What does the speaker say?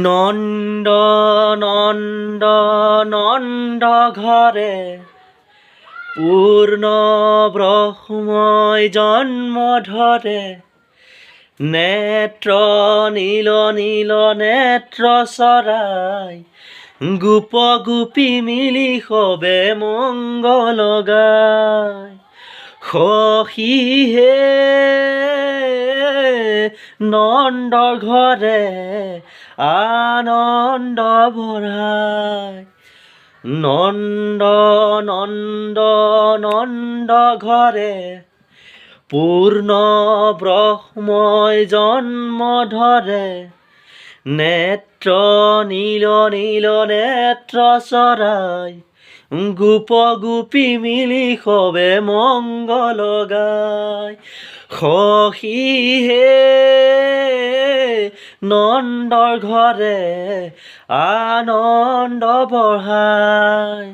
নন্দ নন্দ নন্দ ঘৰে পূৰ্ণ ব্ৰহ্ময় জন্ম ধৰে নেত্ৰ নীল নীল নেত্ৰ চৰাই গোপ গোপী মিলি সবে মংগল গায় সখীহে নন্দৰ ঘৰে আনন্দ ভৰাই নন্দ নন্দ নন্দ ঘৰে পূৰ্ণ ব্ৰহ্ময় জন্ম ধৰে নেত্ৰ নীল নীল নেত্ৰ চৰাই গোপ গোপী মিলি সবে মংগল গায় সখীহে নন্দৰ ঘৰে আনন্দ বঢ়ায়।